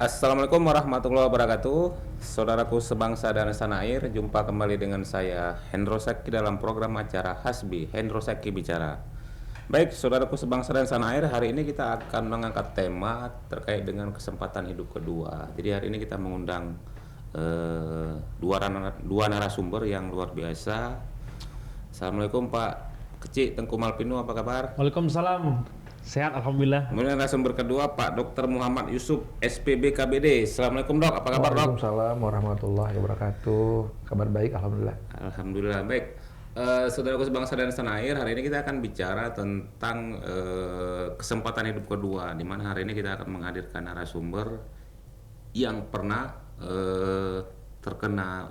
Assalamualaikum warahmatullahi wabarakatuh. Saudaraku sebangsa dan setanah jumpa kembali dengan saya Hendro Saki dalam program acara Hasbi Hendro Saki Bicara. Baik, saudaraku sebangsa dan setanah hari ini kita akan mengangkat tema terkait dengan kesempatan hidup kedua. Jadi hari ini kita mengundang dua narasumber yang luar biasa. Assalamualaikum Pak Kecik Tengku Malpino, apa kabar? Waalaikumsalam. Sehat alhamdulillah. Kemudian narasumber kedua Pak Dr. Muhammad Yusuf SPB KBD. Assalamualaikum Dok, apa kabar Dok? Waalaikumsalam warahmatullahi wabarakatuh. Kabar baik alhamdulillah. Alhamdulillah baik. Saudaraku sebangsa dan setanah air, hari ini kita akan bicara tentang kesempatan hidup kedua, di mana hari ini kita akan menghadirkan narasumber yang pernah terkena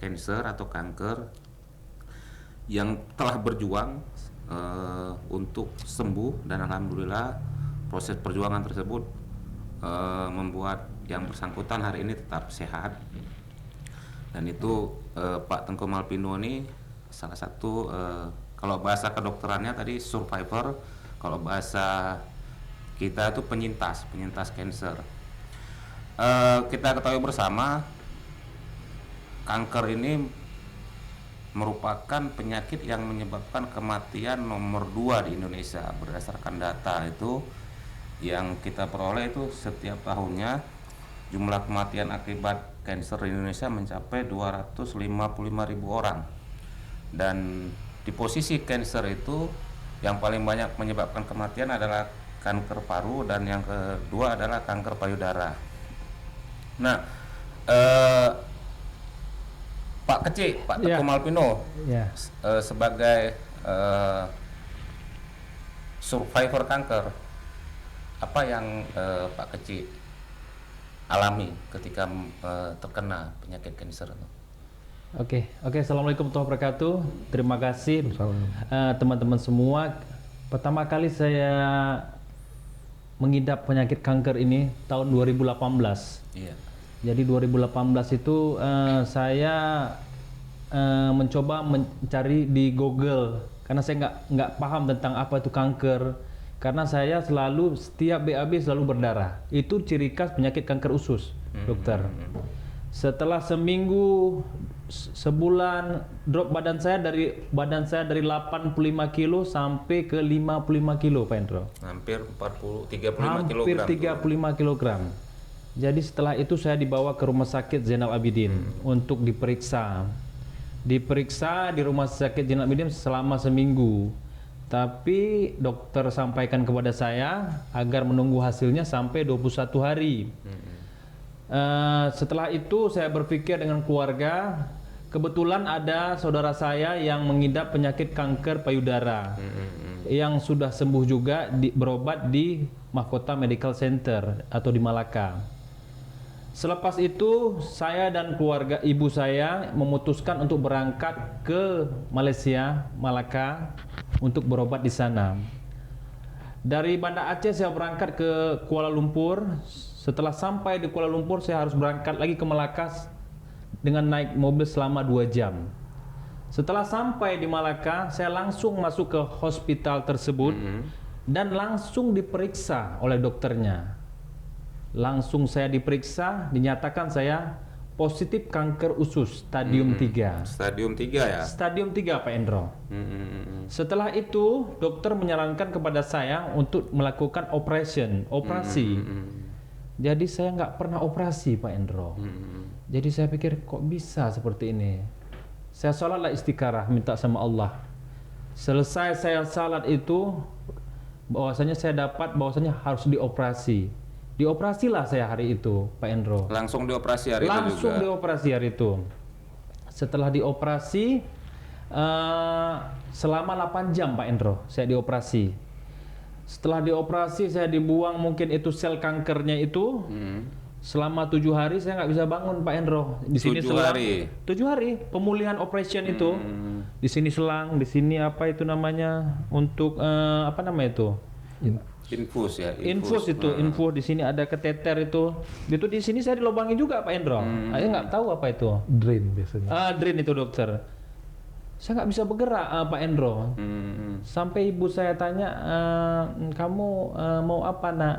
cancer atau kanker, yang telah berjuang untuk sembuh, dan alhamdulillah proses perjuangan tersebut membuat yang bersangkutan hari ini tetap sehat. Dan itu Pak Tengku Malpino ini salah satu kalau bahasa kedokterannya tadi survivor, kalau bahasa kita itu penyintas cancer. Kita ketahui bersama kanker ini merupakan penyakit yang menyebabkan kematian nomor 2 di Indonesia. Berdasarkan data itu yang kita peroleh, itu setiap tahunnya jumlah kematian akibat kanker di Indonesia mencapai 255.000 orang. Dan di posisi kanker itu yang paling banyak menyebabkan kematian adalah kanker paru, dan yang kedua adalah kanker payudara. Nah, Pak Kecik, Pak Tengku Malpino, sebagai survivor kanker, apa yang Pak Kecik alami ketika terkena penyakit kanker? Oke. Assalamualaikum warahmatullahi wabarakatuh. Terima kasih teman-teman semua. Pertama kali saya mengidap penyakit kanker ini tahun 2018. Iya. Jadi 2018 itu saya mencoba mencari di Google, karena saya nggak paham tentang apa itu kanker. Karena saya selalu setiap BAB selalu berdarah. Itu ciri khas penyakit kanker usus, dokter. Setelah seminggu, sebulan, drop badan saya dari 85 kilo sampai ke 55 kilo, Pak Hendro. Hampir 35 kg. Hampir 35 kilogram. Jadi setelah itu saya dibawa ke Rumah Sakit Zainal Abidin untuk diperiksa. Diperiksa di Rumah Sakit Zainal Abidin selama seminggu. Tapi dokter sampaikan kepada saya agar menunggu hasilnya sampai 21 hari. Setelah itu saya berpikir dengan keluarga. Kebetulan ada saudara saya yang mengidap penyakit kanker payudara, yang sudah sembuh juga, berobat di Mahkota Medical Center atau di Malaka. Selepas itu saya dan keluarga ibu saya memutuskan untuk berangkat ke Malaysia, Malaka, untuk berobat di sana. Dari Banda Aceh saya berangkat ke Kuala Lumpur. Setelah sampai di Kuala Lumpur saya harus berangkat lagi ke Malaka dengan naik mobil selama 2 jam. Setelah sampai di Malaka, saya langsung masuk ke hospital tersebut dan langsung diperiksa oleh dokternya. Langsung saya diperiksa, dinyatakan saya positif kanker usus stadium 3. Stadium 3 ya? Stadium 3, Pak Endro. Setelah itu, dokter menyarankan kepada saya untuk melakukan operasi. Jadi saya nggak pernah operasi, Pak Endro. Jadi saya pikir kok bisa seperti ini. Saya salatlah istikharah, minta sama Allah. Selesai saya salat itu, bahwasanya saya dapat bahwasanya harus dioperasi. Dioperasilah saya hari itu, Pak Endro. Langsung dioperasi hari itu juga? Langsung dioperasi hari itu. Setelah dioperasi, selama 8 jam, Pak Endro, saya dioperasi. Setelah dioperasi, saya dibuang mungkin itu sel kankernya itu. Selama 7 hari saya nggak bisa bangun, Pak Hendro. Di sini 7 hari pemulihan operation itu. Di sini selang, di sini apa itu namanya untuk apa namanya itu? Infus ya. Infus itu, infus di sini ada kateter itu. Itu di sini saya dilobangi juga, Pak Hendro. Saya nggak tahu apa itu. Drain biasanya. Drain itu, dokter. Saya nggak bisa bergerak, Pak Endro. Sampai ibu saya tanya, kamu mau apa, nak?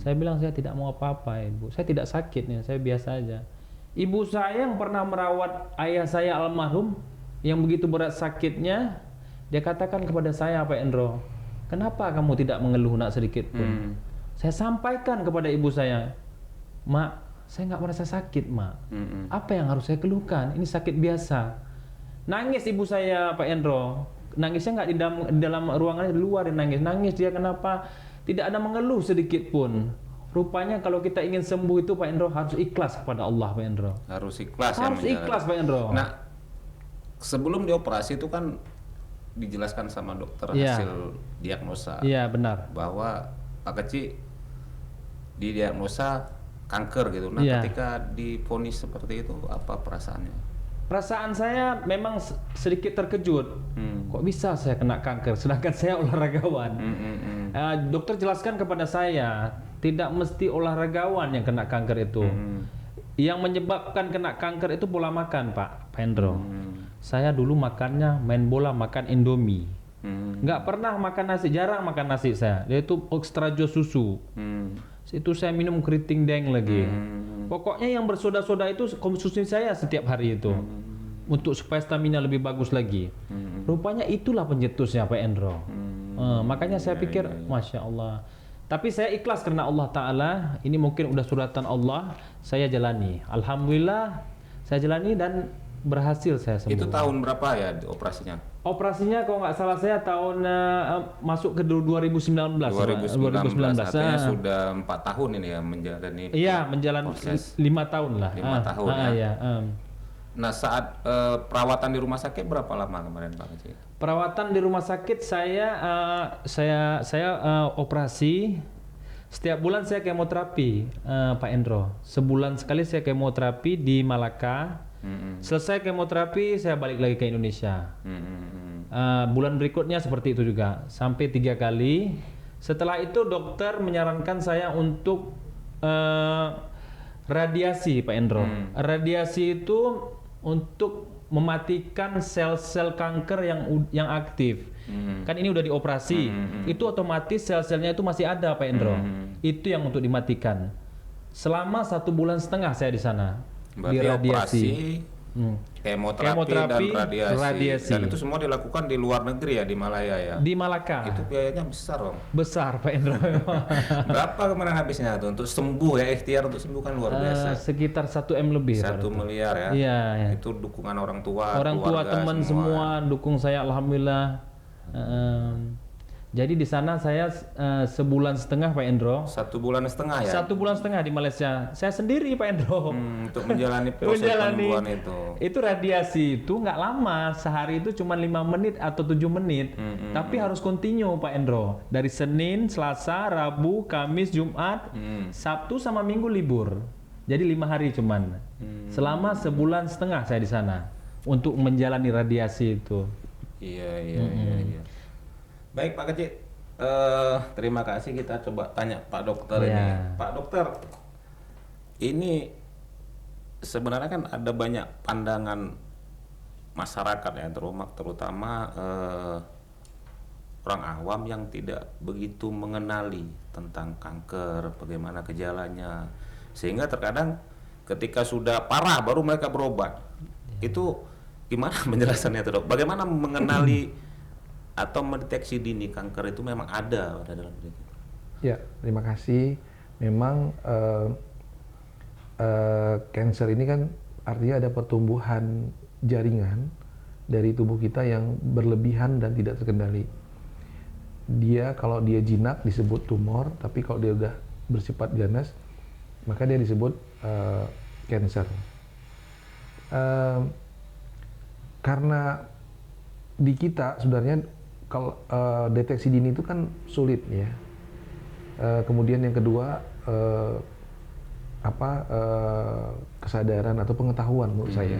Saya bilang saya tidak mau apa-apa ibu, saya tidak sakit nih, saya biasa aja. Ibu saya yang pernah merawat ayah saya almarhum yang begitu berat sakitnya, dia katakan kepada saya, Pak Endro, kenapa kamu tidak mengeluh nak sedikit pun? Saya sampaikan kepada ibu saya, Mak, saya nggak merasa sakit, Mak. Apa yang harus saya keluhkan? Ini sakit biasa. Nangis ibu saya, Pak Endro. Nangisnya nggak di dalam ruangan, di luar dia nangis. Nangis dia kenapa? Tidak ada mengeluh sedikit pun. Rupanya kalau kita ingin sembuh itu Pak Endro harus ikhlas kepada Allah, Pak Endro. Harus ikhlas. Harus ikhlas Pak Endro. Nah, sebelum dioperasi itu kan dijelaskan sama dokter Iya. hasil diagnosa. Iya benar. Bahwa Pak Keci didiagnosa kanker gitu. Nah, Iya. ketika divonis seperti itu apa perasaannya? Perasaan saya memang sedikit terkejut. Kok bisa saya kena kanker sedangkan saya olahragawan? Dokter jelaskan kepada saya, tidak mesti olahragawan yang kena kanker itu. Yang menyebabkan kena kanker itu pola makan, Pak Pendro. Saya dulu makannya main bola, makan Indomie. Nggak pernah makan nasi, jarang makan nasi saya. Yaitu extra jus susu. Itu saya minum keriting deng lagi. Pokoknya yang bersoda-soda itu konsumsi saya setiap hari itu. Untuk supaya stamina lebih bagus lagi. Rupanya itulah pencetusnya Pak Endro. Makanya saya pikir, Masya Allah. Tapi saya ikhlas karena Allah Ta'ala. Ini mungkin udah suratan Allah. Saya jalani. Alhamdulillah saya jalani dan berhasil saya sembuh. Itu tahun berapa ya operasinya? Operasinya kalau nggak salah saya tahun masuk ke 2019. 2019. Artinya sudah 4 tahun ini ya menjalani. Iya, menjalani 5 tahun lah. 5 tahun ya. Iya. Nah, saat perawatan di rumah sakit berapa lama kemarin Pak Keci? Perawatan di rumah sakit saya operasi. Setiap bulan saya kemoterapi, Pak Endro. Sebulan sekali saya kemoterapi di Malaka. Selesai kemoterapi saya balik lagi ke Indonesia. Bulan berikutnya seperti itu juga sampai 3 kali. Setelah itu dokter menyarankan saya untuk radiasi, Pak Endro. Radiasi itu untuk mematikan sel-sel kanker yang aktif. Kan ini udah dioperasi. Itu otomatis sel-selnya itu masih ada, Pak Endro. Itu yang untuk dimatikan. Selama 1,5 bulan saya di sana. Berarti di radiasi. operasi, kemoterapi dan radiasi. Dan itu semua dilakukan di luar negeri ya, di Malaya ya? Di Malaka. Itu biayanya besar Om. Besar, Pak Endro. Berapa kemarin habisnya tuh untuk sembuh ya, ikhtiar untuk sembuh kan luar biasa. Sekitar 1 M lebih. 1 miliar ya? Iya. Itu dukungan orang tua, Orang tua, keluarga, teman semua dukung saya, alhamdulillah. Jadi di sana saya 1,5 bulan Pak Endro. 1,5 bulan ya? 1,5 bulan di Malaysia. Saya sendiri Pak Endro. Untuk menjalani proses penyembuhan itu. Itu radiasi itu nggak lama, sehari itu cuma 5 menit atau 7 menit. Tapi harus continue Pak Endro. Dari Senin, Selasa, Rabu, Kamis, Jumat, Sabtu sama Minggu libur. Jadi 5 hari cuman. Selama 1,5 bulan saya di sana untuk menjalani radiasi itu. Iya. Baik Pak Keci, terima kasih. Kita coba tanya Pak Dokter ini. Pak Dokter, ini sebenarnya kan ada banyak pandangan masyarakat ya, terutama orang awam yang tidak begitu mengenali tentang kanker, bagaimana gejalanya, sehingga terkadang ketika sudah parah baru mereka berobat. Itu gimana penjelasannya tuh Dok? Bagaimana mengenali atau mendeteksi dini kanker itu memang ada pada dalam diri kita? Ya, terima kasih. Memang cancer ini kan artinya ada pertumbuhan jaringan dari tubuh kita yang berlebihan dan tidak terkendali. Kalau dia jinak disebut tumor, tapi kalau dia udah bersifat ganas, maka dia disebut cancer. Karena di kita sebenarnya kalau deteksi dini itu kan sulit ya. Kemudian yang kedua kesadaran atau pengetahuan menurut saya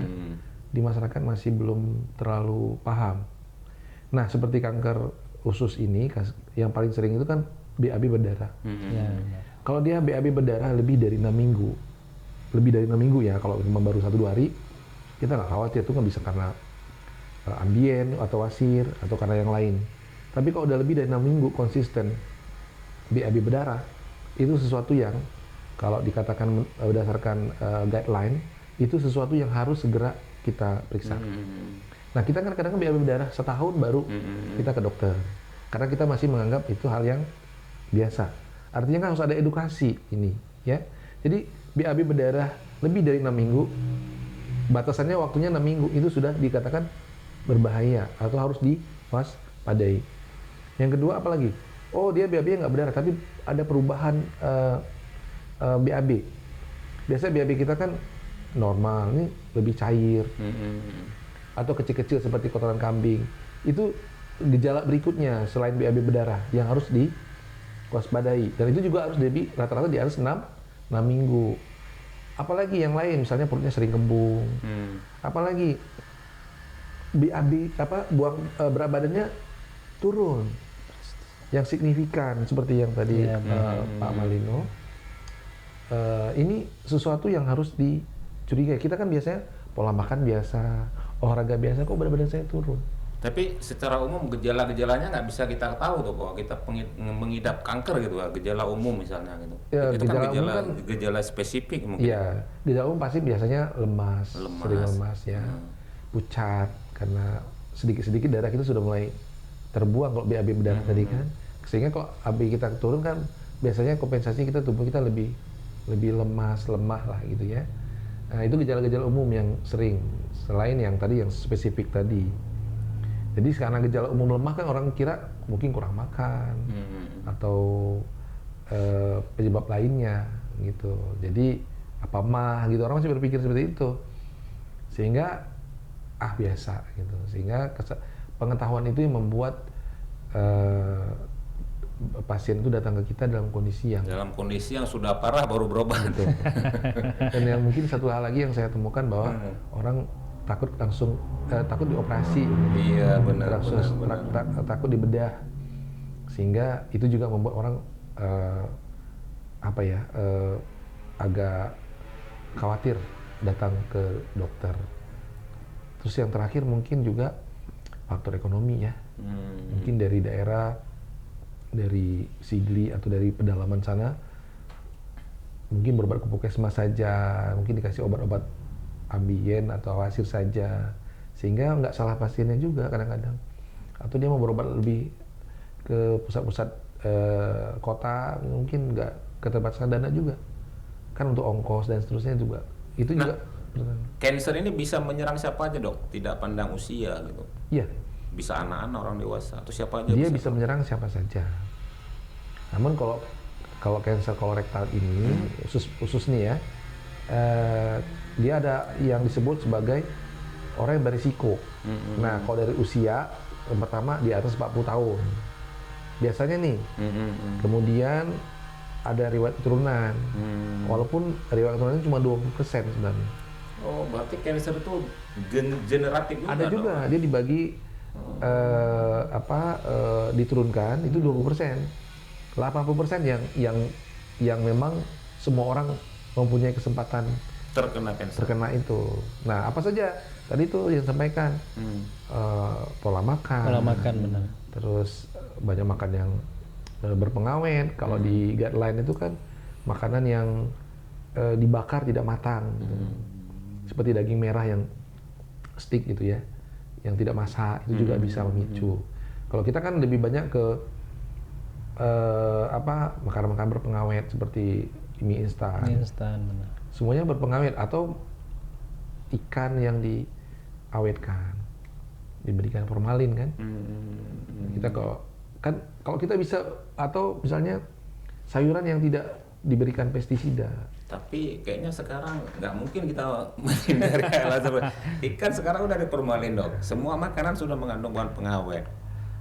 di masyarakat masih belum terlalu paham. Nah, seperti kanker usus ini yang paling sering itu kan BAB berdarah. Kalau dia BAB berdarah lebih dari 6 minggu ya, kalau cuma baru 1-2 hari kita nggak khawatir, itu kan bisa karena ambien atau wasir atau karena yang lain. Tapi kalau udah lebih dari 6 minggu konsisten BAB berdarah, itu sesuatu yang kalau dikatakan berdasarkan guideline itu sesuatu yang harus segera kita periksa. Nah kita kan kadang-kadang BAB berdarah setahun baru kita ke dokter karena kita masih menganggap itu hal yang biasa. Artinya kan harus ada edukasi ini, ya. Jadi BAB berdarah lebih dari 6 minggu, batasannya waktunya 6 minggu itu sudah dikatakan berbahaya atau harus diwaspadai. Yang kedua apalagi? Oh dia BAB nggak berdarah tapi ada perubahan BAB. Biasanya BAB kita kan normal, ini lebih cair atau kecil-kecil seperti kotoran kambing. Itu gejala berikutnya selain BAB berdarah yang harus diwaspadai. Dan itu juga harus rata-rata di atas 6 minggu. Apalagi yang lain, misalnya perutnya sering kembung. Apalagi BAB berat badannya turun yang signifikan seperti yang tadi Pak Malino. Ini sesuatu yang harus dicurigai. Kita kan biasanya pola makan biasa, olahraga biasa, kok berat badan saya turun. Tapi secara umum gejala-gejalanya nggak bisa kita tahu tuh kok kita mengidap kanker gitu, gejala umum misalnya gitu. Ya, itu kan gejala spesifik mungkin. Iya, gejala umum pasti biasanya lemas. Sering lemas ya, pucat karena sedikit-sedikit darah kita sudah mulai terbuang kalau BAB berdarah tadi kan. Sehingga kalau AB kita turun kan biasanya kompensasi kita tubuh kita lebih lemas, lemah lah gitu ya. Nah, itu gejala-gejala umum yang sering selain yang tadi yang spesifik tadi. Jadi karena gejala umum lemah kan orang kira mungkin kurang makan atau penyebab lainnya gitu. Jadi apa mah gitu, orang masih berpikir seperti itu. Sehingga biasa gitu. Sehingga pengetahuan itu yang membuat pasien itu datang ke kita dalam kondisi yang sudah parah baru berobat. Dan yang mungkin satu hal lagi yang saya temukan bahwa orang takut dioperasi. Iya benar. Takut dibedah, sehingga itu juga membuat orang agak khawatir datang ke dokter. Terus yang terakhir mungkin juga faktor ekonomi ya. Mungkin dari daerah, dari Sigli atau dari pedalaman sana mungkin berobat ke puskesmas saja, mungkin dikasih obat-obat ambien atau wasir saja, sehingga nggak salah pasiennya juga kadang-kadang. Atau dia mau berobat lebih ke pusat-pusat kota, mungkin nggak keterbatasan dana juga kan untuk ongkos dan seterusnya juga. Itu juga cancer ini bisa menyerang siapa aja dok, tidak pandang usia gitu. Iya. Bisa anak-anak, orang dewasa, atau siapa aja? Dia bisa menyerang siapa saja. Namun kalau kanker kolorektal ini khusus nih ya, dia ada yang disebut sebagai orang yang berisiko. Nah, kalau dari usia yang pertama di atas 40 tahun biasanya nih. Kemudian ada riwayat keturunan. Walaupun riwayat keturunannya cuma 20% sebenarnya. Oh, berarti kanker itu generatif juga. Ada juga, dia dibagi diturunkan itu 20%. 80% yang memang semua orang mempunyai kesempatan terkena itu. Nah, apa saja tadi itu yang sampaikan, pola makan benar. Terus banyak makan yang berpengawet. Kalau di guideline itu kan makanan yang dibakar tidak matang gitu. Seperti daging merah yang steak gitu ya, yang tidak masak, itu juga bisa memicu. Kalau kita kan lebih banyak ke makanan-makanan berpengawet seperti mie instan. Benar. Semuanya berpengawet atau ikan yang diawetkan, diberikan formalin kan. Kita kalau kita bisa, atau misalnya sayuran yang tidak diberikan pestisida. Tapi kayaknya sekarang nggak mungkin kita menghindari hal tersebut. Ikan sekarang udah diformalin dok. Semua makanan sudah mengandung bahan pengawet.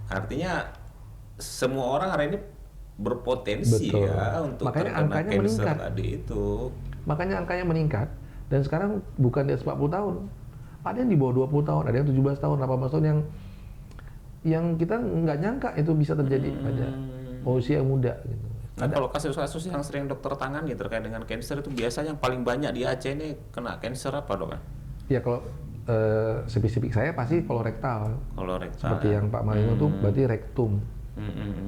Artinya semua orang hari ini berpotensi. Betul. Ya untuk makanya terkena angkanya cancer meningkat. Tadi itu. Makanya angkanya meningkat. Dan sekarang bukan di atas 40 tahun. Ada yang di bawah 20 tahun, ada yang 17 tahun, 18 tahun yang kita nggak nyangka itu bisa terjadi pada usia muda gitu. Nah, kalau kasus-kasus yang sering dokter tangani terkait dengan kanker itu biasanya yang paling banyak di Aceh ini kena kanker apa dok? Ya kalau spesifik saya pasti kolorektal. Kolorektal. Seperti yang Pak Malino tuh berarti rektum.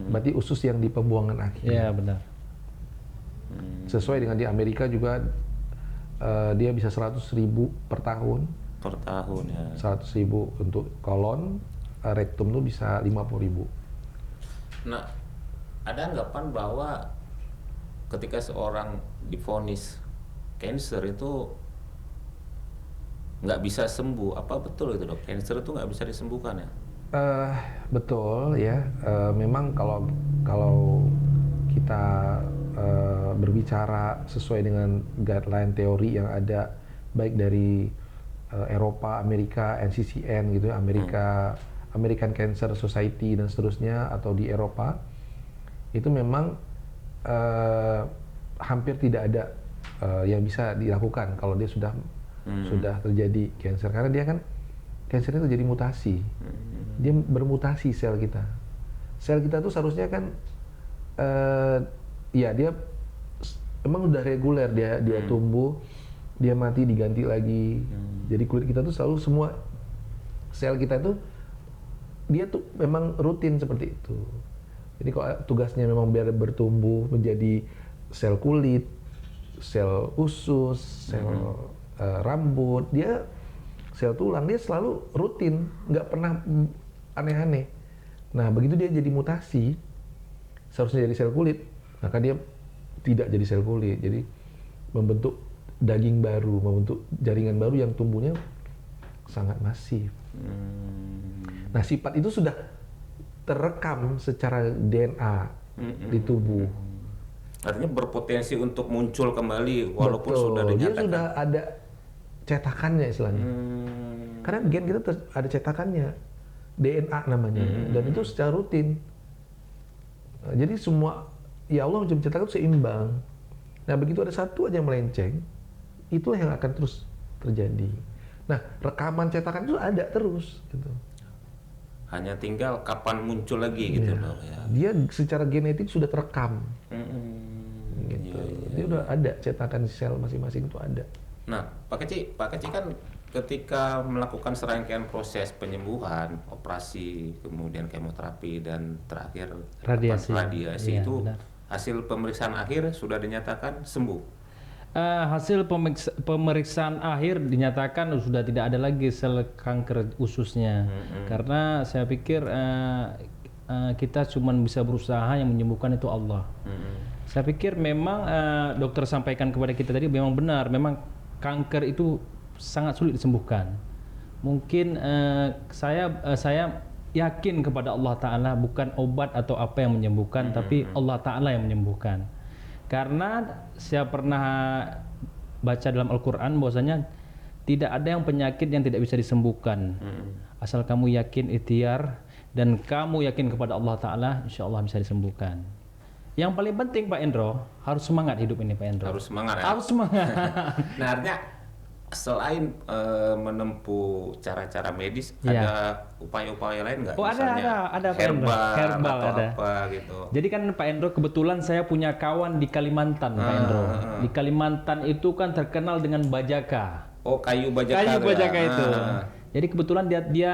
Berarti usus yang di pembuangan akhir. Iya benar. Sesuai dengan di Amerika juga dia bisa 100.000 per tahun. Per tahun ya. 100.000 untuk kolon, rektum tuh bisa 50.000. Nah, ada anggapan bahwa ketika seorang divonis cancer itu nggak bisa sembuh. Apa betul itu, Dok? Cancer itu nggak bisa disembuhkan ya? Betul ya. Memang kalau kita berbicara sesuai dengan guideline teori yang ada baik dari Eropa, Amerika, NCCN gitu ya, American Cancer Society dan seterusnya, atau di Eropa, itu memang hampir tidak ada yang bisa dilakukan kalau dia sudah terjadi cancer, karena dia kan cancer itu jadi mutasi, dia bermutasi sel kita tuh seharusnya kan ya dia emang udah reguler, dia tumbuh, dia mati, diganti lagi. Jadi kulit kita tuh selalu, semua sel kita tuh dia tuh memang rutin seperti itu. Jadi kalau tugasnya memang biar bertumbuh menjadi sel kulit, sel usus, sel rambut, dia sel tulang, dia selalu rutin, nggak pernah aneh-aneh. Nah begitu dia jadi mutasi, seharusnya jadi sel kulit, maka dia tidak jadi sel kulit, jadi membentuk daging baru, membentuk jaringan baru yang tumbuhnya sangat masif. Nah sifat itu sudah terekam secara DNA di tubuh. Artinya berpotensi untuk muncul kembali walaupun Betul, sudah dia dinyatakan. sudah ada cetakannya istilahnya. Karena gen kita ada cetakannya, DNA namanya, dan itu secara rutin. Nah, jadi semua, ya Allah menciptakan itu seimbang. Nah begitu ada satu aja yang melenceng, itulah yang akan terus terjadi. Nah rekaman cetakan itu ada terus gitu. Hanya tinggal kapan muncul lagi gitu loh ya. Dia secara genetik sudah terekam. Gitu. Dia udah ada cetakan sel masing-masing itu ada. Nah, Pak Keci kan ketika melakukan serangkaian proses penyembuhan, operasi, kemudian kemoterapi dan terakhir Radiasi. radiasi Iya, itu benar. hasil pemeriksaan akhir sudah dinyatakan sembuh. Hasil pemeriksaan akhir dinyatakan sudah tidak ada lagi sel kanker ususnya. Karena saya pikir kita cuma bisa berusaha, yang menyembuhkan itu Allah. Saya pikir memang dokter sampaikan kepada kita tadi memang benar, memang kanker itu sangat sulit disembuhkan. Mungkin saya yakin kepada Allah Ta'ala, bukan obat atau apa yang menyembuhkan, tapi Allah Ta'ala yang menyembuhkan. Karena saya pernah baca dalam Al-Quran bahwasanya tidak ada yang penyakit yang tidak bisa disembuhkan. Asal kamu yakin, ikhtiar, dan kamu yakin kepada Allah Ta'ala, insya Allah bisa disembuhkan. Yang paling penting Pak Endro, harus semangat hidup ini Pak Endro. Harus semangat ya. Harus semangat. Nah, artinya selain menempuh cara-cara medis, Iya. ada upaya-upaya lain nggak? Oh, ada Pak Endro. herbal, Herbal atau ada. apa gitu. Jadi kan Pak Endro, kebetulan saya punya kawan di Kalimantan Pak Endro. Di Kalimantan itu kan terkenal dengan bajaka. Oh, kayu bajaka. Kayu tuh ya? bajaka itu. Jadi kebetulan dia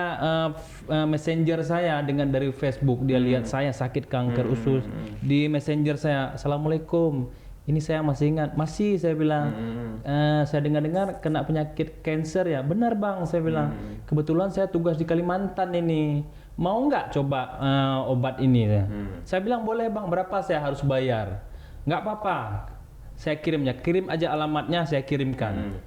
messenger saya dengan dari Facebook, dia lihat saya sakit kanker usus, di messenger saya, Assalamualaikum, ini saya masih ingat, masih saya bilang, saya dengar-dengar kena penyakit cancer ya, benar bang, saya bilang, kebetulan saya tugas di Kalimantan ini, mau nggak coba obat ini? Saya bilang boleh bang, berapa saya harus bayar? Nggak apa-apa, saya kirim aja alamatnya, saya kirimkan.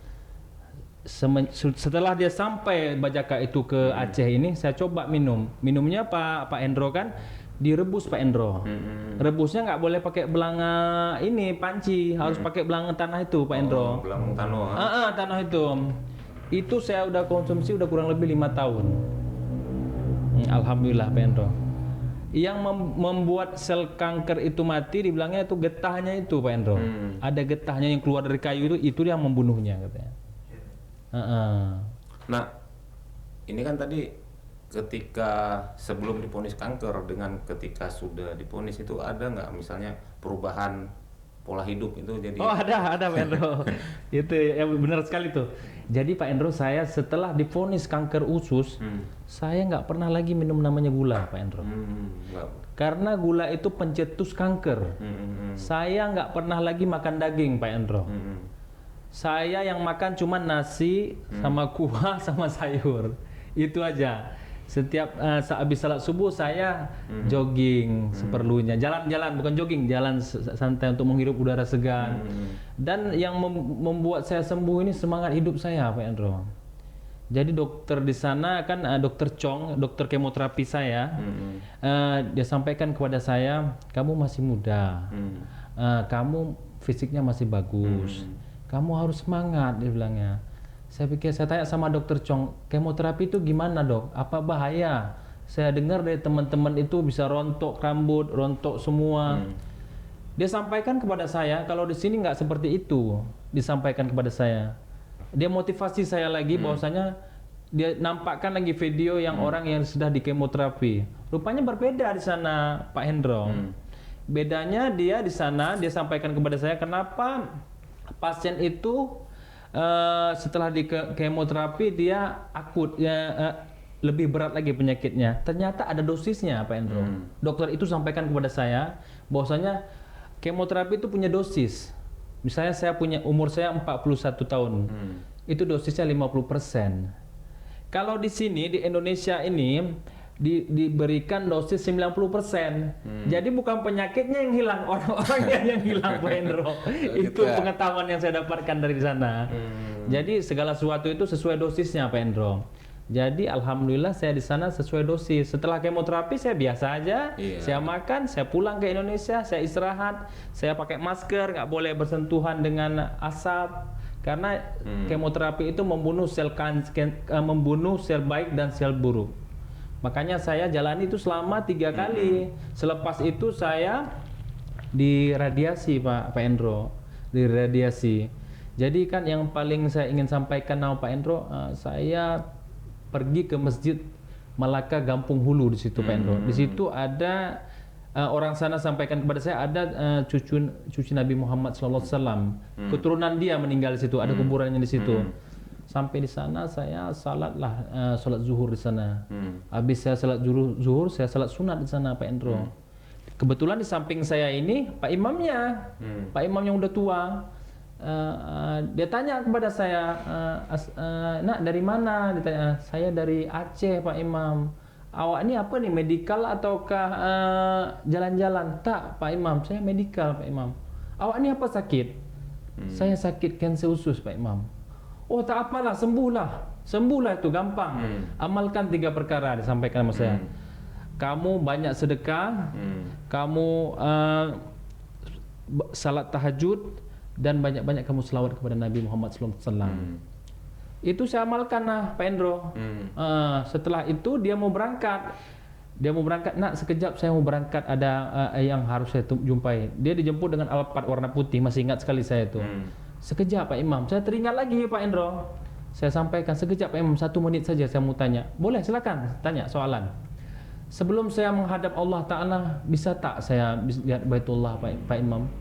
Setelah dia sampai bajaka itu ke Aceh ini, saya coba minumnya Pak Endro kan direbus Pak Endro. Rebusnya nggak boleh pakai belanga ini panci, harus pakai belanga tanah itu Pak Endro. Belang tanah. Tanah itu saya udah konsumsi udah kurang lebih 5 tahun. Alhamdulillah Pak Endro. Yang membuat sel kanker itu mati dibilangnya itu getahnya itu Pak Endro. Ada getahnya yang keluar dari kayu itu yang membunuhnya katanya. Nah, ini kan tadi ketika sebelum diponis kanker dengan ketika sudah diponis itu ada nggak misalnya perubahan pola hidup itu jadi? Oh ada Pak Endro. Itu ya benar sekali tuh. Jadi Pak Endro, saya setelah diponis kanker usus, saya nggak pernah lagi minum namanya gula Pak Endro. Karena gula itu pencetus kanker. Saya nggak pernah lagi makan daging, Pak Endro. Saya yang makan cuma nasi sama kuah sama sayur. Itu aja. Setiap habis salat subuh saya jogging seperlunya. Jalan-jalan, bukan jogging, jalan santai untuk menghirup udara segar. Dan yang membuat saya sembuh ini semangat hidup saya, Pak Endro. Jadi dokter di sana kan dokter Chong, dokter kemoterapi saya, dia sampaikan kepada saya, kamu masih muda, kamu fisiknya masih bagus, kamu harus semangat, dia bilangnya. Saya tanya sama dokter Chong, kemoterapi itu gimana dok? Apa bahaya? Saya dengar dari teman-teman itu bisa rontok rambut, rontok semua. Dia sampaikan kepada saya, kalau di sini nggak seperti itu, disampaikan kepada saya. Dia motivasi saya lagi bahwasanya dia nampakkan lagi video yang orang yang sudah di kemoterapi. Rupanya berbeda di sana, Pak Hendro. Bedanya dia di sana dia sampaikan kepada saya kenapa pasien itu setelah di kemoterapi dia akut lebih berat lagi penyakitnya. Ternyata ada dosisnya, Pak Hendro. Dokter itu sampaikan kepada saya bahwasanya kemoterapi itu punya dosis. Misalnya umur saya 41 tahun. Itu dosisnya 50%. Kalau di sini di Indonesia ini diberikan dosis 90%. Jadi bukan penyakitnya yang hilang, orang-orangnya yang hilang, Pak Hendro. Itu pengetahuan yang saya dapatkan dari sana. Jadi segala sesuatu itu sesuai dosisnya, Pak Hendro. Jadi alhamdulillah saya di sana sesuai dosis. Setelah kemoterapi saya biasa aja, saya makan, saya pulang ke Indonesia, saya istirahat, saya pakai masker, nggak boleh bersentuhan dengan asap karena kemoterapi itu membunuh sel baik dan sel buruk. Makanya saya jalani itu selama 3 kali. Selepas itu saya diradiasi, Pak Endro, diradiasi. Jadi kan yang paling saya ingin sampaikan sama Pak Endro, saya pergi ke Masjid Malaka Gampung Hulu di situ, Pak Endro. Di situ ada orang sana sampaikan kepada saya ada cucu Nabi Muhammad SAW. Keturunan dia meninggal di situ, ada kuburannya di situ. Sampai di sana saya salat zuhur di sana. Habis saya salat zuhur, saya salat sunat di sana, Pak Endro. Kebetulan di samping saya ini Pak Imamnya, Pak Imam yang udah tua. Dia tanya kepada saya, nak dari mana? Ditanya, saya dari Aceh, Pak Imam. Awak ini apa nih, medikal ataukah jalan-jalan? Tak, Pak Imam, saya medikal, Pak Imam. Awak ini apa sakit? Saya sakit kanker usus, Pak Imam. Oh, tak apalah, sembuhlah itu gampang. Amalkan 3 perkara, disampaikan sama saya. Kamu banyak sedekah, kamu salat tahajud, dan banyak-banyak kamu selawat kepada Nabi Muhammad SAW. Itu saya amalkan Pak Endro. Setelah itu dia mau berangkat. Nak sekejap saya mau berangkat, ada yang harus saya jumpai. Dia dijemput dengan Alphard warna putih, masih ingat sekali saya itu. Sekejap Pak Imam, saya teringat lagi Pak Endro. Saya sampaikan, sekejap Pak Imam, 1 menit saja saya mau tanya. Boleh, silakan tanya soalan. Sebelum saya menghadap Allah Ta'ala, bisa tak saya lihat Baitullah, Pak Imam?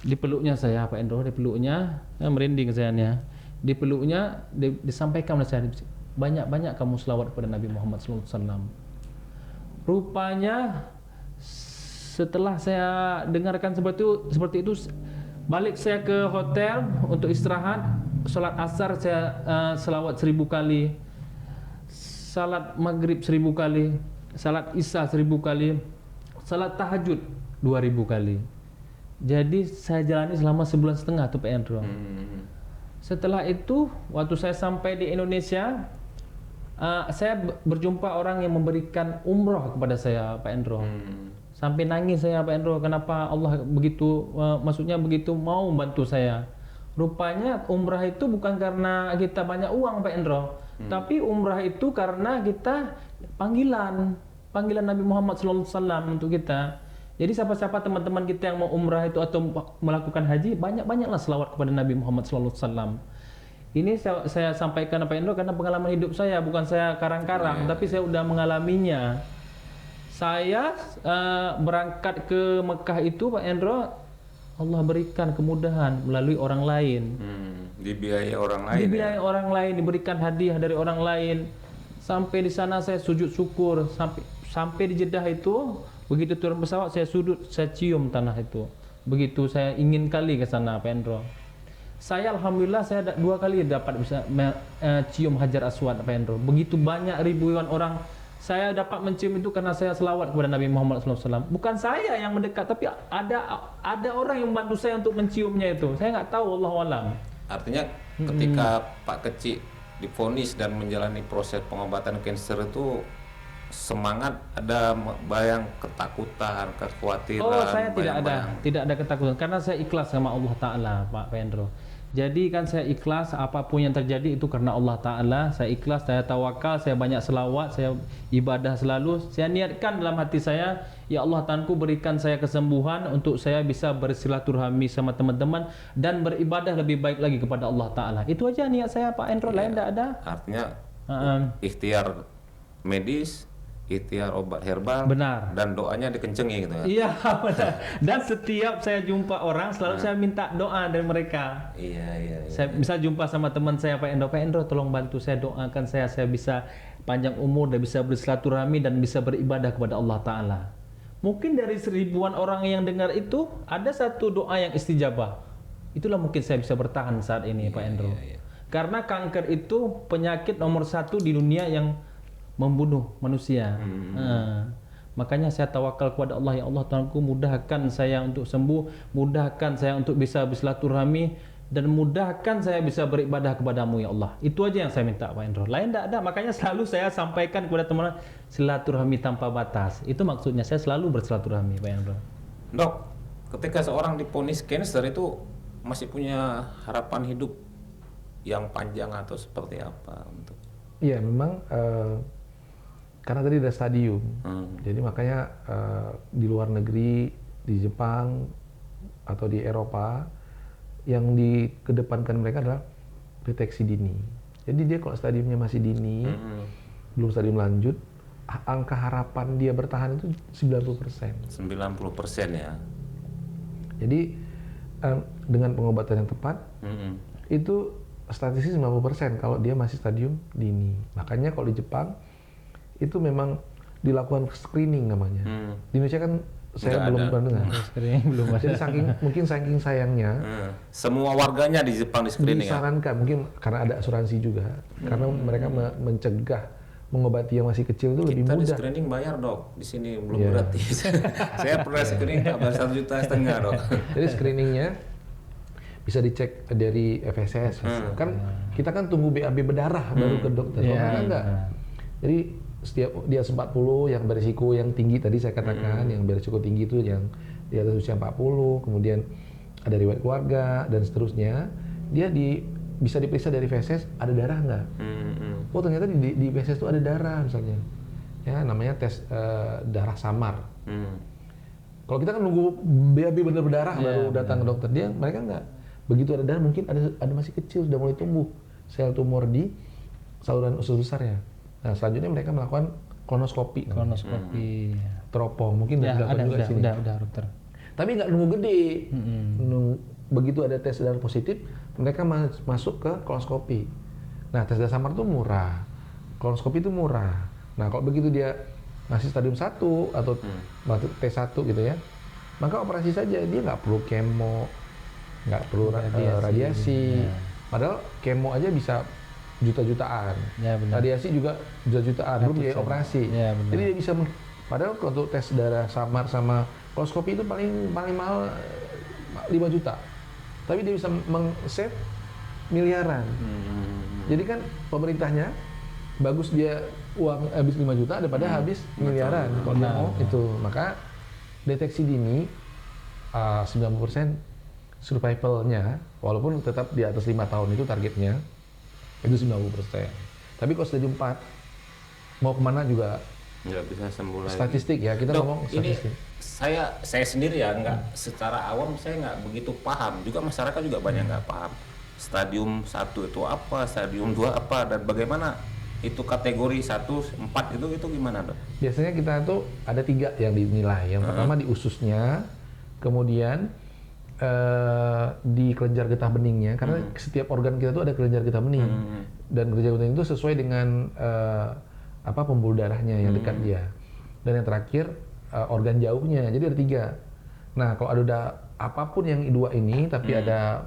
Dipeluknya saya, Pak Endro, dipeluknya, merinding saya nih. Dipeluknya, disampaikan oleh saya, banyak-banyak kamu selawat kepada Nabi Muhammad SAW. Rupanya setelah saya dengarkan seperti itu, balik saya ke hotel untuk istirahat. Salat asar saya selawat 1000 kali, salat maghrib 1000 kali, salat isya 1000 kali, salat tahajud 2000 kali. Jadi saya jalani selama 1,5 bulan tuh, Pak Endro. Setelah itu, waktu saya sampai di Indonesia, saya berjumpa orang yang memberikan umroh kepada saya, Pak Endro. Sampai nangis saya, Pak Endro, kenapa Allah begitu, maksudnya begitu mau membantu saya. Rupanya umrah itu bukan karena kita banyak uang, Pak Endro, tapi umrah itu karena kita panggilan Nabi Muhammad SAW untuk kita. Jadi siapa-siapa teman-teman kita yang mau umrah itu atau melakukan haji, banyak-banyaklah selawat kepada Nabi Muhammad SAW. Ini saya sampaikan Pak Endro karena pengalaman hidup saya, bukan saya karang-karang, tapi saya udah mengalaminya. Saya berangkat ke Mekah itu, Pak Endro, Allah berikan kemudahan melalui orang lain. Dibiayai orang lain. Dibiayai orang lain, diberikan hadiah dari orang lain. Sampai di sana saya sujud syukur, sampai sampai di Jeddah itu, begitu turun pesawat saya sudut, saya cium tanah itu. Begitu saya ingin kali ke sana, Pak Endro. Saya alhamdulillah saya 2 kali dapat bisa cium Hajar Aswad, Pak Endro. Begitu banyak ribuan orang saya dapat mencium itu karena saya selawat kepada Nabi Muhammad SAW. Bukan saya yang mendekat, tapi ada orang yang membantu saya untuk menciumnya itu. Saya nggak tahu, Allahu a'lam. Artinya ketika Pak Kecik divonis dan menjalani proses pengobatan kanker itu semangat, ada bayang ketakutan, kekhawatiran? Oh, saya bayang-bayang. tidak ada ketakutan karena saya ikhlas sama Allah Ta'ala, Pak Pendro. Jadi kan saya ikhlas, apapun yang terjadi itu karena Allah Ta'ala. Saya ikhlas, saya tawakal, saya banyak selawat, saya ibadah selalu. Saya niatkan dalam hati saya, ya Allah Tuhanku berikan saya kesembuhan untuk saya bisa bersilaturahmi sama teman-teman dan beribadah lebih baik lagi kepada Allah Ta'ala. Itu aja niat saya, Pak Endro, lain tidak ada. Artinya ikhtiar medis, ikhtiar obat herbal, Benar. dan doanya dikencengi gitu ya. Iya, benar. Dan setiap saya jumpa orang selalu saya minta doa dari mereka. Iya. Saya bisa jumpa sama teman saya Pak Endro, tolong bantu saya doakan saya bisa panjang umur dan bisa bersilaturahmi dan bisa beribadah kepada Allah Ta'ala. Mungkin dari 1000-an orang yang dengar itu ada satu doa yang istijabah. Itulah mungkin saya bisa bertahan saat ini, Pak Endro. Karena kanker itu penyakit nomor 1 di dunia yang membunuh manusia. Makanya saya tawakal kepada Allah, ya Allah Tuhanku mudahkan saya untuk sembuh, mudahkan saya untuk bisa bersilaturahmi, dan mudahkan saya bisa beribadah kepadamu ya Allah. Itu aja yang saya minta, Pak Endro. Lain tidak ada. Makanya selalu saya sampaikan kepada teman, silaturahmi tanpa batas. Itu maksudnya saya selalu bersilaturahmi, Pak Endro. Dok, ketika seorang divonis kanker itu masih punya harapan hidup yang panjang atau seperti apa untuk? Iya, memang karena tadi ada stadium, jadi makanya di luar negeri, di Jepang atau di Eropa, yang dikedepankan mereka adalah deteksi dini. Jadi dia kalau stadiumnya masih dini, belum stadium lanjut, angka harapan dia bertahan itu 90%. 90% ya. Jadi dengan pengobatan yang tepat, itu statistik 90% kalau dia masih stadium dini. Makanya kalau di Jepang itu memang dilakukan screening namanya. Di Indonesia kan saya belum pernah dengar. Screening belum ada. Jadi saking sayangnya, semua warganya di Jepang di screening ya. disarankan mungkin karena ada asuransi juga, karena mereka mencegah mengobati yang masih kecil itu lebih Kita di mudah. screening bayar dok, di sini belum gratis. Saya pernah screening tak bayar 1,5 juta dok. Jadi screeningnya bisa dicek dari FSS. Kan kita kan tunggu BAB berdarah baru ke dokter. Kalau mereka enggak. Jadi setiap dia 40 yang berisiko yang tinggi tadi saya katakan, yang berisiko tinggi itu yang di atas usia 40, kemudian ada riwayat keluarga dan seterusnya, dia bisa diperiksa dari feses ada darah nggak? Oh ternyata di feses itu ada darah misalnya, ya namanya tes darah samar. Kalau kita kan nunggu BAB benar berdarah baru datang ke dokter, mereka nggak. Begitu ada darah mungkin ada masih kecil sudah mulai tumbuh sel tumor di saluran usus besar ya. Nah selanjutnya mereka melakukan kolonoskopi. Kolonoskopi. Teropong mungkin ada juga di sini. udah dokter. Tapi nggak nunggu gede. Begitu ada tes darah positif, mereka masuk ke kolonoskopi. Nah tes darah samar itu murah, kolonoskopi itu murah. Nah kalau begitu dia masih stadium 1 atau T1 gitu ya, maka operasi saja, dia nggak perlu kemo, nggak perlu radiasi. Padahal kemo aja bisa juta-jutaan, radiasi juga juta-jutaan, belum biaya operasi. Jadi dia bisa, padahal untuk tes darah samar sama kolonoskopi itu paling mahal 5 juta, tapi dia bisa meng-save miliaran. Jadi kan pemerintahnya bagus dia uang habis 5 juta daripada habis miliaran. Kalau dia mau itu, maka deteksi dini 90% survivalnya, walaupun tetap di atas 5 tahun itu targetnya, itu 90%. Tapi kalau stadium 4 mau kemana juga nggak bisa sembuh lagi. Statistik ya, kita Dok, ngomong ini statistik. saya sendiri ya nggak secara awam saya nggak begitu paham. Juga masyarakat juga banyak nggak paham. Stadium 1 itu apa, stadium 2 apa, dan bagaimana itu kategori 1, 4 itu gimana dok? Biasanya kita tuh ada 3 yang dinilai. Yang pertama di ususnya, kemudian di kelenjar getah beningnya, karena setiap organ kita tuh ada kelenjar getah bening, dan kelenjar getah bening itu sesuai dengan pembuluh darahnya yang dekat dia. dan yang terakhir organ jauhnya. Jadi ada 3. Nah, kalau ada apapun yang 2 ini tapi ada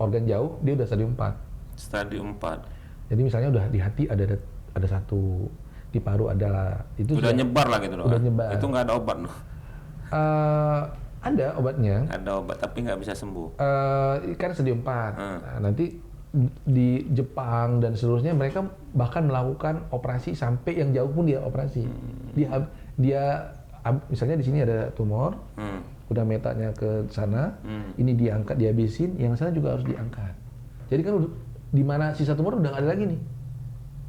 organ jauh, dia udah stadium 4. Stadium 4. Jadi misalnya udah di hati ada 1, di paru ada, itu Udah nyebar lah gitu, Dok. udah nyebar. Itu nggak ada obat, loh. Ada obatnya. Ada obat tapi nggak bisa sembuh. Kan stadium 4. Nah, nanti di Jepang dan seluruhnya mereka bahkan melakukan operasi sampai yang jauh pun dia operasi. Dia misalnya di sini ada tumor, udah metanya ke sana, ini diangkat, dihabisin, yang sana juga harus diangkat. Jadi kan di mana sisa tumor udah nggak ada lagi nih,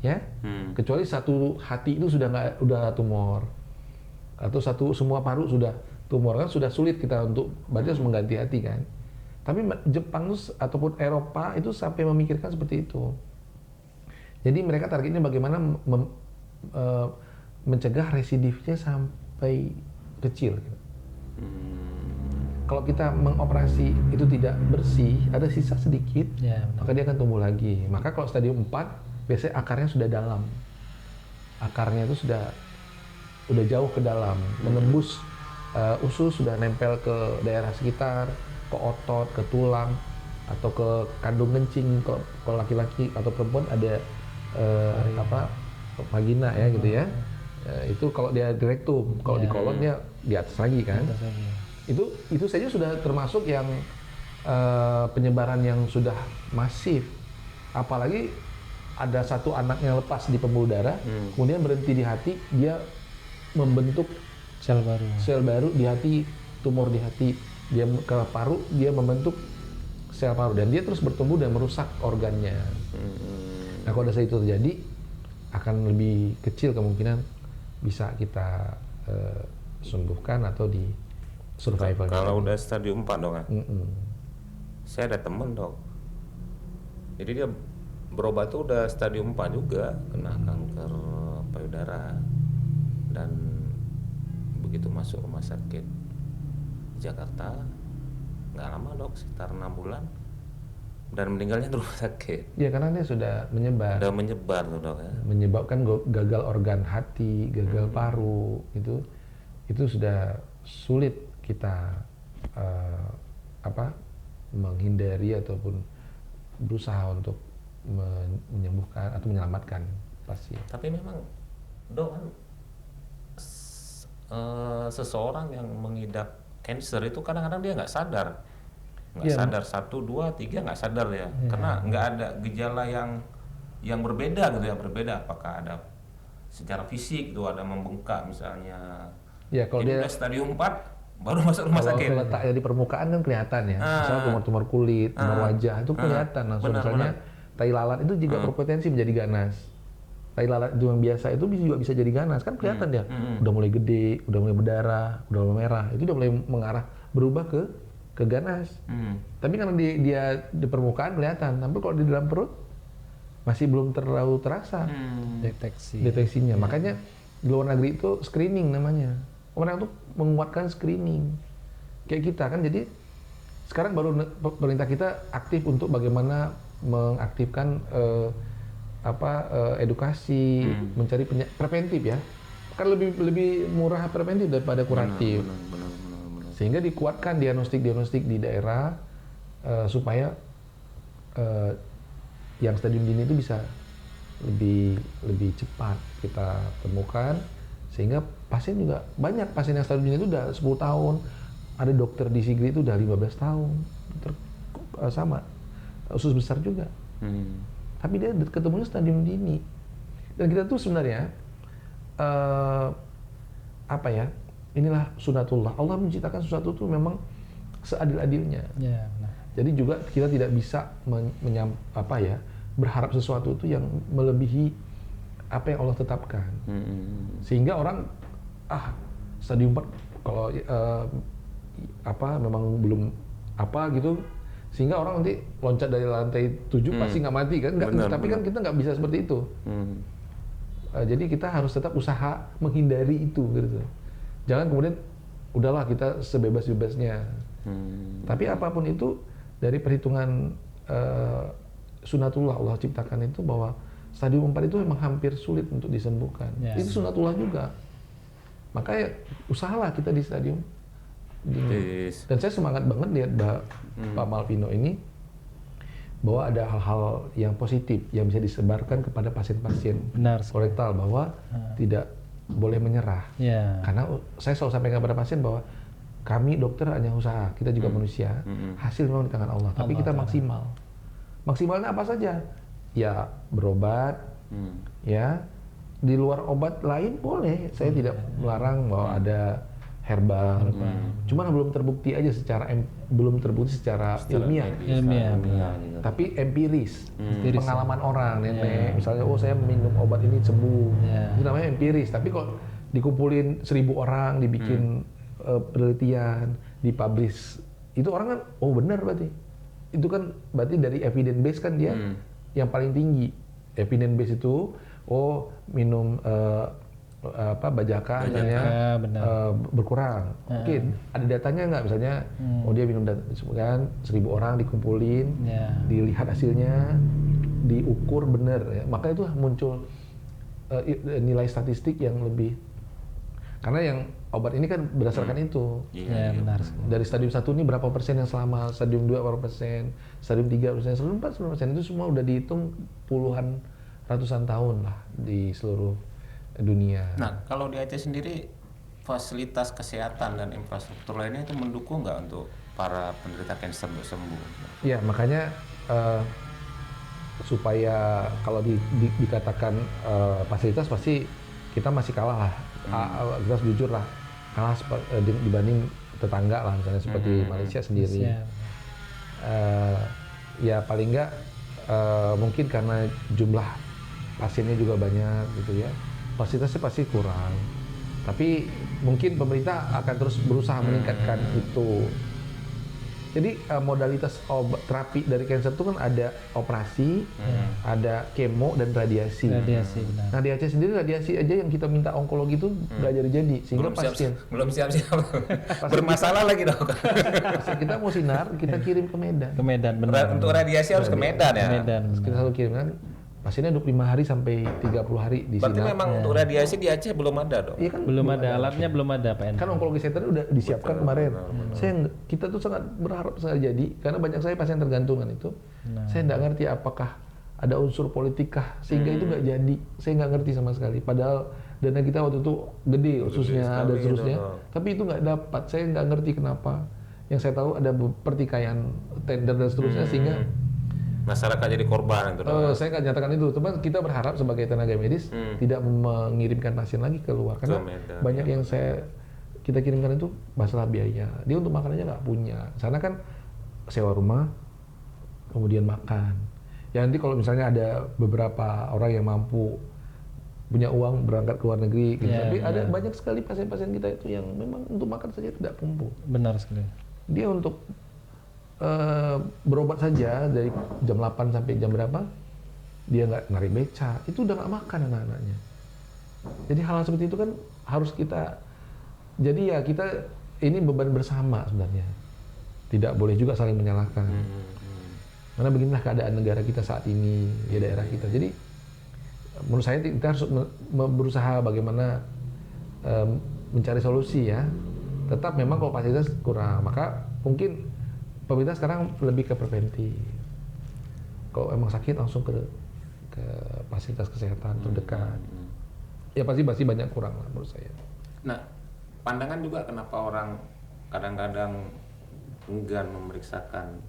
ya. Kecuali satu hati itu udah tumor, atau semua paru sudah tumor, kan sudah sulit kita untuk berarti harus mengganti hati kan. Tapi Jepang ataupun Eropa itu sampai memikirkan seperti itu. Jadi mereka targetnya bagaimana mencegah residifnya sampai kecil. Kalau kita mengoperasi itu tidak bersih, ada sisa sedikit, maka dia akan tumbuh lagi. Maka kalau stadium 4, biasanya akarnya sudah dalam. Akarnya itu sudah jauh ke dalam, menembus usus, sudah nempel ke daerah sekitar, ke otot, ke tulang, atau ke kandung kencing. Kalau laki-laki atau perempuan ada vagina ya gitu ya. Itu kalau dia di rektum, kalau di kolon dia di atas lagi kan. Itu saja sudah termasuk yang penyebaran yang sudah masif. Apalagi ada satu anak yang lepas di pembuluh darah, kemudian berhenti di hati, dia membentuk sel baru di hati, tumor di hati, dia ke paru, dia membentuk sel paru, dan dia terus bertumbuh dan merusak organnya. Nah, kalau ada itu terjadi, akan lebih kecil kemungkinan bisa kita sembuhkan atau di survival. Kalau udah stadium 4 dong kan? Saya ada temen, Dok. Jadi dia berobat tuh udah stadium 4 juga, kena kanker payudara. Dan begitu masuk rumah sakit Jakarta, nggak lama, Dok, sekitar 6 bulan, dan meninggalnya di rumah sakit. Ya, karena dia sudah menyebar. Udah menyebar tuh, Dok, ya. Menyebabkan gagal organ hati, gagal paru, itu sudah sulit kita menghindari ataupun berusaha untuk menyembuhkan atau menyelamatkan pasien. Tapi memang, Dok, kan seseorang yang mengidap cancer itu kadang-kadang dia nggak sadar, sadar 1, 2, 3 nggak sadar ya, karena nggak ada gejala yang berbeda gitu ya, apakah ada secara fisik itu ada membengkak misalnya. Ya, kalau dia udah stadium 4 baru masuk rumah sakit. Kalau letaknya di permukaan kan kelihatan ya, misalnya tumor-tumor kulit, tumor wajah itu kelihatan langsung. Misalnya tai lalat itu juga berpotensi menjadi ganas. Tai lalat itu yang biasa itu juga bisa jadi ganas, kan kelihatan dia udah mulai gede, udah mulai berdarah, udah mulai merah, itu udah mulai mengarah berubah ke ganas. Tapi karena dia di permukaan kelihatan, tapi kalau di dalam perut masih belum terlalu terasa deteksinya. Makanya di luar negeri itu screening namanya. Orang itu menguatkan screening kayak kita kan. Jadi sekarang baru pemerintah kita aktif untuk bagaimana mengaktifkan edukasi, mencari preventif ya, kan lebih murah preventif daripada kuratif. Benar. Sehingga dikuatkan diagnostik di daerah supaya yang stadium dini itu bisa lebih cepat kita temukan, sehingga pasien juga banyak. Pasien yang stadium dini itu udah 10 tahun, ada dokter di Sigri itu udah 15 tahun, sama usus besar juga. Tapi dia ketemunya stadium dini. Dan kita tuh sebenarnya inilah sunatullah. Allah menciptakan sesuatu tuh memang seadil-adilnya. Jadi juga kita tidak bisa berharap sesuatu itu yang melebihi apa yang Allah tetapkan. Sehingga orang stadium 4 kalau memang belum gitu, sehingga orang nanti loncat dari lantai 7 pasti nggak mati kan? Tapi kan kita nggak bisa seperti itu. Jadi kita harus tetap usaha menghindari itu gitu. Jangan kemudian udahlah kita sebebas-bebasnya. Tapi apapun itu dari perhitungan sunatullah Allah ciptakan itu, bahwa stadium 4 itu memang hampir sulit untuk disembuhkan. Itu sunatullah juga. Makanya usahalah kita di stadium dini. Yes. Dan saya semangat banget lihat Pak Malvino ini bahwa ada hal-hal yang positif yang bisa disebarkan kepada pasien-pasien Benar sekali. kolorektal bahwa tidak boleh menyerah. Ya. Karena saya selalu sampaikan kepada pasien bahwa kami dokter hanya usaha, kita juga manusia. Hasil memang di tangan Allah, tapi kita maksimal. Maksimalnya apa saja? Ya berobat, ya di luar obat lain boleh. Saya tidak melarang bahwa ada herbal. Cuman belum terbukti aja belum terbukti secara ilmiah. Ilmiah. gitu. Tapi empiris, pengalaman orang, nenek. Misalnya, oh saya minum obat ini sembuh. Itu namanya empiris. Tapi kok dikumpulin 1000 orang, dibikin penelitian, dipublish, itu orang kan, oh benar berarti. Itu kan berarti dari evidence base kan dia yang paling tinggi. Evidence base itu, oh minum bajaka misalnya berkurang. Oke, ada datanya nggak misalnya, oh dia minum kan 1000 orang dikumpulin, dilihat hasilnya, diukur benar, ya. Maka itu muncul nilai statistik yang lebih, karena yang obat ini kan berdasarkan itu. Iya, benar. Dari stadium 1 ini berapa persen yang selamat, stadium 2 berapa persen, stadium 3 persen, stadium 4 persen, itu semua udah dihitung puluhan ratusan tahun lah di seluruh dunia. Nah, kalau di Aceh sendiri fasilitas kesehatan dan infrastruktur lainnya itu mendukung nggak untuk para penderita kanker untuk sembuh? Ya, makanya supaya kalau dikatakan fasilitas pasti kita masih kalah lah. Kita harus jujur lah, kalah dibanding tetangga lah, misalnya seperti Malaysia sendiri. Ya paling nggak mungkin karena jumlah pasiennya juga banyak gitu ya, fasilitasnya pasti kurang. Tapi mungkin pemerintah akan terus berusaha meningkatkan itu. Jadi modalitas terapi dari kanker itu kan ada operasi, ada kemo dan radiasi. Radiasi, benar. Nah di Aceh sendiri radiasi aja yang kita minta onkologi itu nggak jadi, sehingga belum siap-siap. Bermasalah lagi dong. pasien kita mau sinar, kita kirim ke Medan. Ke Medan, benar. Untuk radiasi harus ke Medan ya. Ke Medan. Kita selalu kirim kan, pasiennya 25 hari sampai 30 hari di Berarti sinar. memang untuk radiasi di Aceh belum ada dong. Iya kan, Belum ada alatnya, belum ada Pak Endra. kan onkologi center udah disiapkan kemarin. Kita tuh sangat berharap sekali jadi, karena banyak saya pasien tergantungan itu. Saya nggak ngerti apakah ada unsur politik sehingga itu nggak jadi. Saya nggak ngerti sama sekali. Padahal dana kita waktu itu gede khususnya dan seterusnya. Tapi itu nggak dapat. Saya nggak ngerti kenapa. Yang saya tahu ada pertikaian tender dan seterusnya sehingga masyarakat jadi korban itu. saya nggak nyatakan itu, teman kita berharap sebagai tenaga medis tidak mengirimkan pasien lagi keluar karena banyak yang kita kirimkan itu masalah biaya. Dia untuk makanannya nggak punya. Sana kan sewa rumah, kemudian makan. Ya nanti kalau misalnya ada beberapa orang yang mampu punya uang berangkat ke luar negeri, gitu. Tapi ada banyak sekali pasien-pasien kita itu yang memang untuk makan saja tidak mampu. Benar sekali. Dia untuk berobat saja dari jam 8 sampai jam berapa, dia nggak narik beca, itu udah nggak makan anak-anaknya. Jadi hal-hal seperti itu kan harus kita, jadi ya kita ini beban bersama sebenarnya. Tidak boleh juga saling menyalahkan. Karena beginilah keadaan negara kita saat ini di daerah kita. Jadi menurut saya kita harus berusaha bagaimana mencari solusi ya. Tetap memang kalau fasilitas kurang, maka mungkin pemerintah sekarang lebih ke preventif. Kalau emang sakit langsung ke fasilitas kesehatan terdekat. Ya pasti banyak kurang lah menurut saya. Nah, pandangan juga kenapa orang kadang-kadang enggan memeriksakan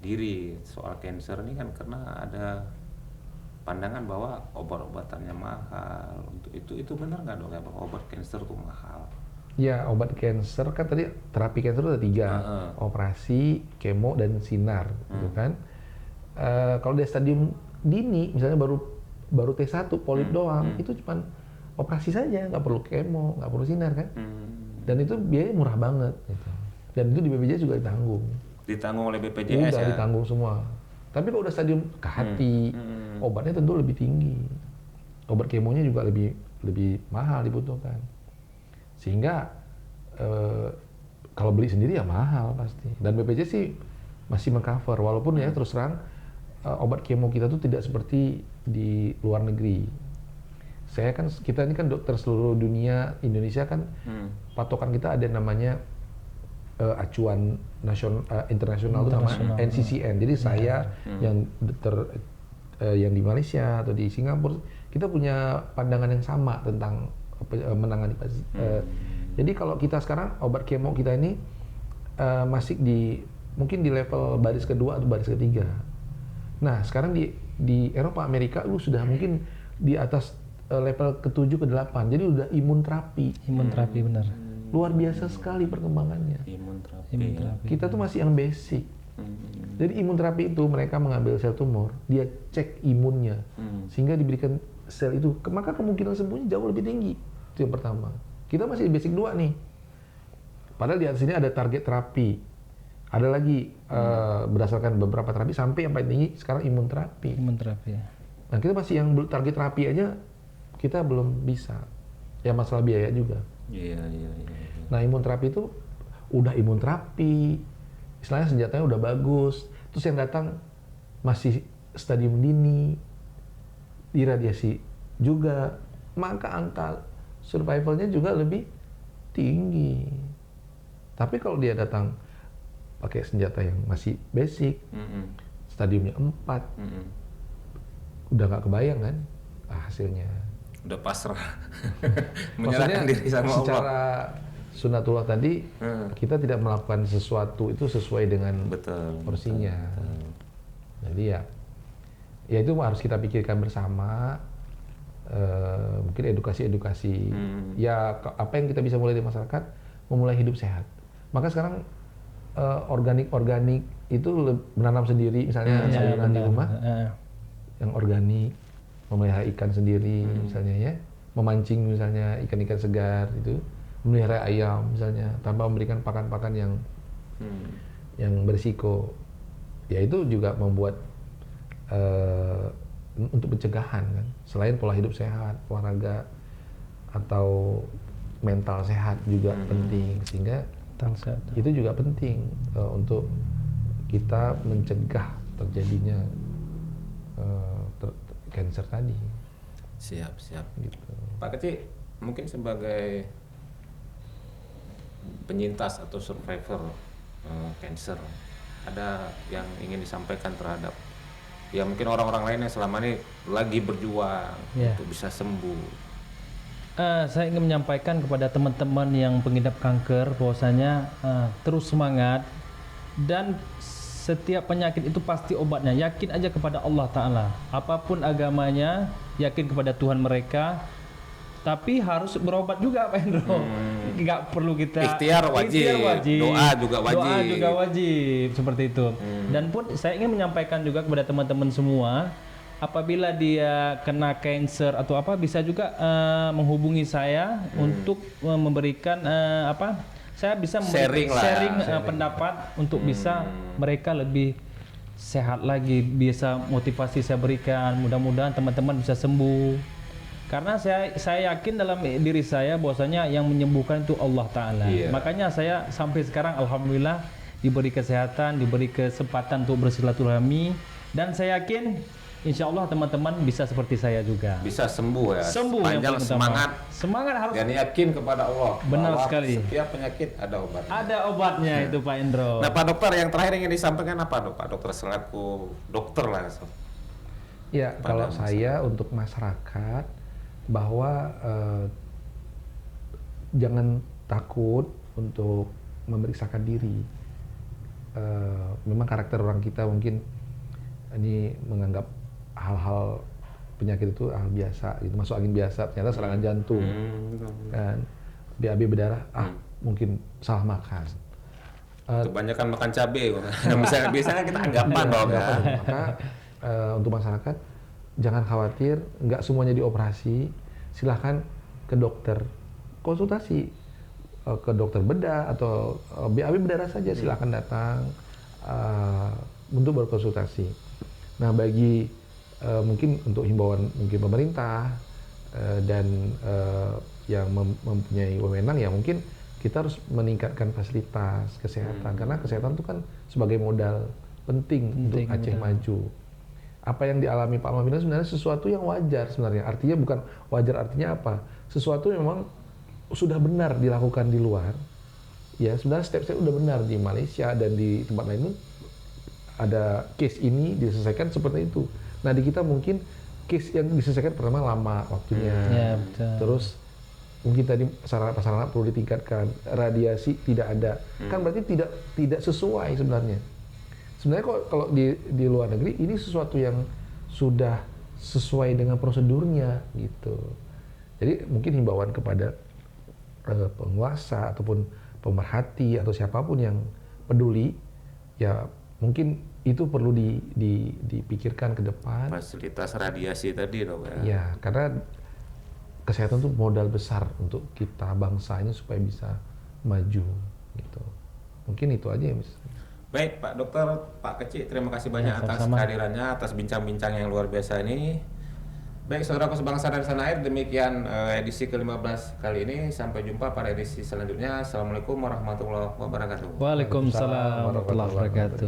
diri soal kanker ini kan karena ada pandangan bahwa obat-obatannya mahal. Untuk itu benar nggak dok ya bahwa obat kanker itu mahal? Ya, obat kanker kan tadi terapi kanker itu ada 3, operasi, kemo, dan sinar, gitu kan. Kalau di stadium dini, misalnya baru T1 polip doang, itu cuma operasi saja, nggak perlu kemo, nggak perlu sinar kan. Dan itu biayanya murah banget, gitu. Dan itu di BPJS juga ditanggung. Ditanggung oleh BPJS udah ya? Ditanggung semua. Tapi kalau udah stadium ke hati, obatnya tentu lebih tinggi. Obat kemonya juga lebih mahal dibutuhkan. Sehingga kalau beli sendiri ya mahal pasti. Dan BPJS sih masih mengcover, walaupun ya terus terang obat kemo kita tuh tidak seperti di luar negeri. kita ini kan dokter seluruh dunia, Indonesia kan patokan kita ada namanya acuan internasional itu namanya NCCN. Jadi saya yang dokter yang di Malaysia atau di Singapura, kita punya pandangan yang sama tentang menangani pasien. Jadi kalau kita sekarang obat kemo kita ini masih mungkin di level baris kedua atau baris ketiga. Nah sekarang di Eropa, Amerika lu sudah mungkin di atas level ke-7 ke-8. Jadi udah imun terapi. Imun terapi benar. Luar biasa sekali perkembangannya. Imun terapi. Imun terapi. Kita tuh masih yang basic. Jadi imun terapi itu mereka mengambil sel tumor, dia cek imunnya, sehingga diberikan sel itu, maka kemungkinan sembuhnya jauh lebih tinggi. Itu yang pertama. Kita masih di basic 2 nih. Padahal di atas sini ada target terapi. Ada lagi berdasarkan beberapa terapi sampai yang paling tinggi sekarang imun terapi. Imun terapi. Nah kita masih yang target terapi aja kita belum bisa. Ya masalah biaya juga. Iya. Nah imun terapi itu udah imun terapi, istilahnya senjatanya udah bagus, terus yang datang masih stadium dini, iradiasi juga, maka angka survivalnya juga lebih tinggi. Tapi kalau dia datang pakai senjata yang masih basic, stadiumnya 4, udah nggak kebayang kan hasilnya. Udah pasrah. Maksudnya Menyerahkan diri sama Allah. secara sunatullah tadi kita tidak melakukan sesuatu itu sesuai dengan porsinya. Jadi ya itu harus kita pikirkan bersama. Mungkin edukasi. Ya apa yang kita bisa mulai di masyarakat, memulai hidup sehat. Maka sekarang organik itu menanam sendiri, misalnya sayuran di rumah yang organik, memelihara ikan sendiri misalnya ya, memancing misalnya ikan-ikan segar itu, memelihara ayam misalnya tanpa memberikan pakan-pakan yang berisiko. Ya itu juga membuat untuk pencegahan kan, selain pola hidup sehat, olahraga atau mental sehat juga penting, sehingga itu juga penting untuk kita mencegah terjadinya cancer tadi. Siap. Gitu. Pak Keci, mungkin sebagai penyintas atau survivor cancer, ada yang ingin disampaikan terhadap ya mungkin orang-orang lain yang selama ini lagi berjuang untuk bisa sembuh? Saya ingin menyampaikan kepada teman-teman yang pengidap kanker bahwasanya terus semangat, dan setiap penyakit itu pasti obatnya. Yakin aja kepada Allah Ta'ala. Apapun agamanya, yakin kepada Tuhan mereka. Tapi harus berobat juga Pak Hendro. Nggak perlu kita ikhtiar wajib. Doa juga wajib. Seperti itu. Dan pun saya ingin menyampaikan juga kepada teman-teman semua, apabila dia kena cancer atau apa, bisa juga menghubungi saya untuk memberikan saya bisa sharing pendapat untuk bisa mereka lebih sehat lagi, bisa motivasi saya berikan. Mudah-mudahan teman-teman bisa sembuh. Karena saya yakin dalam diri saya bahwasanya yang menyembuhkan itu Allah Ta'ala. Makanya saya sampai sekarang alhamdulillah diberi kesehatan, diberi kesempatan untuk bersilaturahmi, dan saya yakin insya Allah teman-teman bisa seperti saya juga. Bisa sembuh ya. Panjang semangat. Semangat harus. Dan yakin kepada Allah. Benar sekali. Setiap penyakit ada obatnya. Ada obatnya itu Pak Indro. Nah Pak Dokter, yang terakhir ingin disampaikan apa Pak Dokter selaku dokter lah. Ya kalau saya untuk masyarakat bahwa jangan takut untuk memeriksakan diri. Memang karakter orang kita mungkin ini menganggap hal-hal penyakit itu hal biasa, gitu, masuk angin biasa, ternyata serangan jantung, kan, BAB berdarah, mungkin salah makan. Kebanyakan makan cabai, biasanya kita anggapan dong. Maka untuk masyarakat jangan khawatir, nggak semuanya dioperasi, silahkan ke dokter, konsultasi ke dokter bedah atau BAB berdarah saja, silahkan datang untuk berkonsultasi. Nah bagi mungkin untuk himbauan mungkin pemerintah dan yang mempunyai wewenang, ya mungkin kita harus meningkatkan fasilitas kesehatan, karena kesehatan itu kan sebagai modal penting untuk Aceh maju. apa yang dialami Pak Mahfud sebenarnya sesuatu yang wajar sebenarnya. Artinya bukan wajar, artinya apa? Sesuatu yang memang sudah benar dilakukan di luar. Ya, sebenarnya step-step udah benar di Malaysia dan di tempat lain pun ada case ini diselesaikan seperti itu. Nah, di kita mungkin case yang diselesaikan pertama lama waktunya. Ya, betul. Terus mungkin tadi sarana perlu ditingkatkan, radiasi tidak ada. Kan berarti tidak sesuai sebenarnya. Sebenarnya kalau di luar negeri ini sesuatu yang sudah sesuai dengan prosedurnya gitu. Jadi mungkin himbauan kepada penguasa ataupun pemerhati atau siapapun yang peduli, ya mungkin itu perlu dipikirkan ke depan. Fasilitas radiasi tadi dong ya. Ya, karena kesehatan itu modal besar untuk kita bangsa ini supaya bisa maju gitu. Mungkin itu aja ya, Mas. Baik, Pak Dokter, Pak Kecik, terima kasih banyak atas sama-sama. kehadirannya, atas bincang-bincang yang luar biasa ini. Baik, saudaraku sebangsa dan setanah air, demikian edisi ke-15 kali ini. Sampai jumpa pada edisi selanjutnya. Assalamualaikum warahmatullahi wabarakatuh. Waalaikumsalam warahmatullahi wabarakatuh.